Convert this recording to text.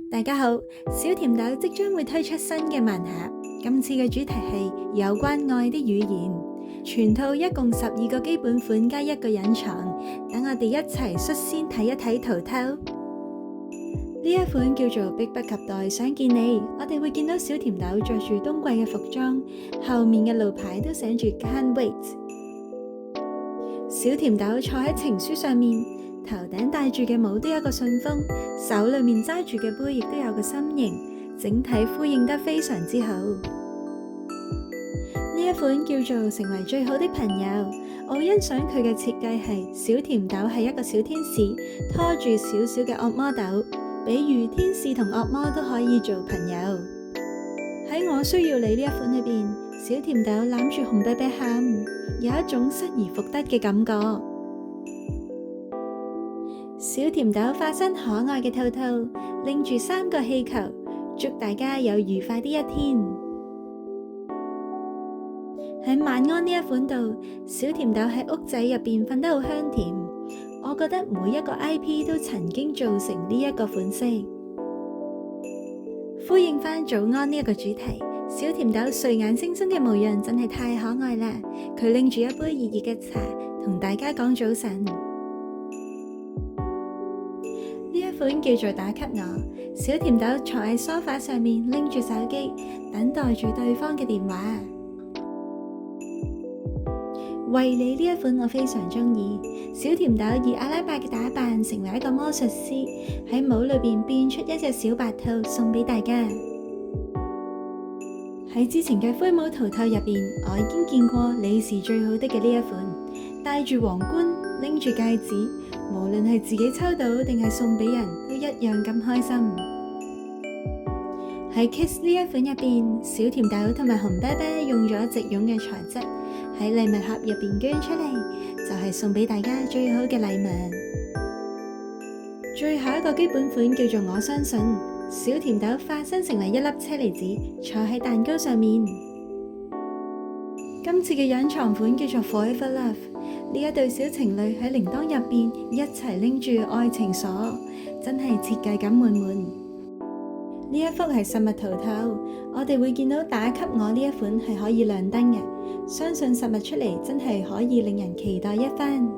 大家好，小甜豆即將會推出新嘅盲盒，今次嘅主題係有關愛的語言。全套一共12個基本款加1個隱藏，等我哋一齊率先睇一睇圖透。呢一款叫做迫不及待想見你，我哋會見到小甜豆着住冬季嘅服裝，後面嘅路牌都寫住 Can't wait。小甜豆坐喺情書上面，頭頂戴住嘅帽都有一個信封，手裏面揸住嘅杯亦都有個心形，整體呼應得非常之好。呢一款叫做成為最好的朋友，我欣賞佢嘅設計係小甜豆係一個小天使，拖住小小嘅惡魔豆，比喻天使同惡魔都可以做朋友。喺我需要你呢一款裏邊，小甜豆攬住紅啤啤喊，有一種失而復得嘅感覺。小甜豆化身可愛嘅兔兔，拎住3個氣球，祝大家有愉快的一天。喺晚安呢一款度，小甜豆喺屋仔入邊瞓得好香甜。我覺得每一個 IP 都曾經做成呢一個款式，呼應返早安呢一個主題。小甜豆睡眼惺忪嘅模樣真係太可愛啦！佢拎住一杯熱熱嘅茶，同大家講早晨。呢一款叫做打給我，小甜豆坐喺梳化上面，拎住手機，等待住對方嘅電話。為你呢一款我非常中意，小甜豆以阿拉伯嘅打扮成為一個魔術師，喺帽裏邊變出一隻小白兔送俾大家。喺之前嘅灰帽圖透入邊，我已經見過你是最好的嘅呢一款，戴住皇冠，拎住戒指，無論係自己抽到定係送俾人都一樣咁開心。喺 Kiss 呢一款入邊，小甜豆同埋紅啤啤用咗植絨嘅材質，喺禮物盒入邊捐出嚟，就係送俾大家最好嘅禮物。最後一個基本款叫做我相信，小甜豆化身成為一粒車厘子，坐喺蛋糕上面。今次嘅隱藏款叫做 Forever Love， 呢一對小情侶喺鈴鐺入邊一齊拎住愛情鎖，真係設計感滿滿。呢一幅係實物圖透，我哋會見到打給我呢一款係可以亮燈嘅，相信實物出嚟真係可以令人期待一番。